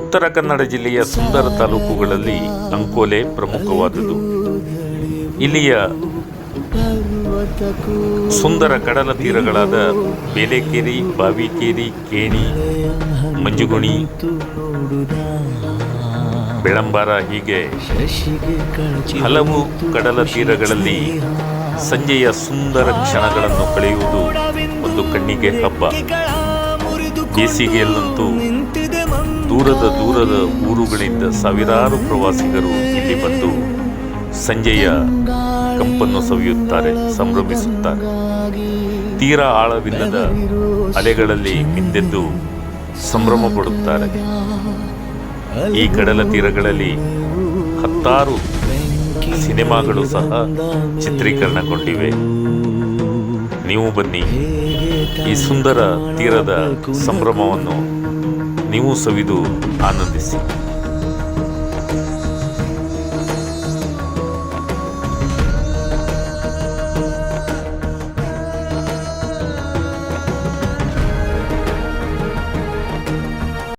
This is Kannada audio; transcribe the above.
ಉತ್ತರ ಕನ್ನಡ ಜಿಲ್ಲೆಯ ಸುಂದರ ತಾಲೂಕುಗಳಲ್ಲಿ ಅಂಕೋಲೆ ಪ್ರಮುಖವಾದುದು. ಇಲ್ಲಿಯ ಸುಂದರ ಕಡಲ ತೀರಗಳಾದ ಬೇಲೆಕೇರಿ, ಬಾವಿಕೇರಿ, ಕೇಣಿ, ಮಂಜುಗುಣಿ, ಬೆಳಂಬಾರ ಹೀಗೆ ಹಲವು ಕಡಲ ತೀರಗಳಲ್ಲಿ ಸಂಜೆಯ ಸುಂದರ ಕ್ಷಣಗಳನ್ನು ಕಳೆಯುವುದು ಒಂದು ಕಣ್ಣಿಗೆ ಹಬ್ಬ. ಬೇಸಿಗೆಯಲ್ಲಂತೂ ದೂರದ ದೂರದ ಊರುಗಳಿಂದ ಸಾವಿರಾರು ಪ್ರವಾಸಿಗರು ಇಲ್ಲಿ ಬಂದು ಸಂಜೆಯ ಕಂಪನ್ನು ಸವಿಯುತ್ತಾರೆ, ಸಂಭ್ರಮಿಸುತ್ತಾರೆ. ತೀರ ಆಳವಿಲ್ಲದ ಅಲೆಗಳಲ್ಲಿ ಮಿಂದೆದ್ದು ಸಂಭ್ರಮ ಪಡುತ್ತಾರೆ. ಈ ಕಡಲ ತೀರಗಳಲ್ಲಿ ಹತ್ತಾರು ಸಿನಿಮಾಗಳು ಸಹ ಚಿತ್ರೀಕರಣಗೊಂಡಿವೆ. ನೀವು ಬನ್ನಿ, ಈ ಸುಂದರ ತೀರದ ಸಂಭ್ರಮವನ್ನು ನೀವು ಸವಿದು ಆನಂದಿಸಿ.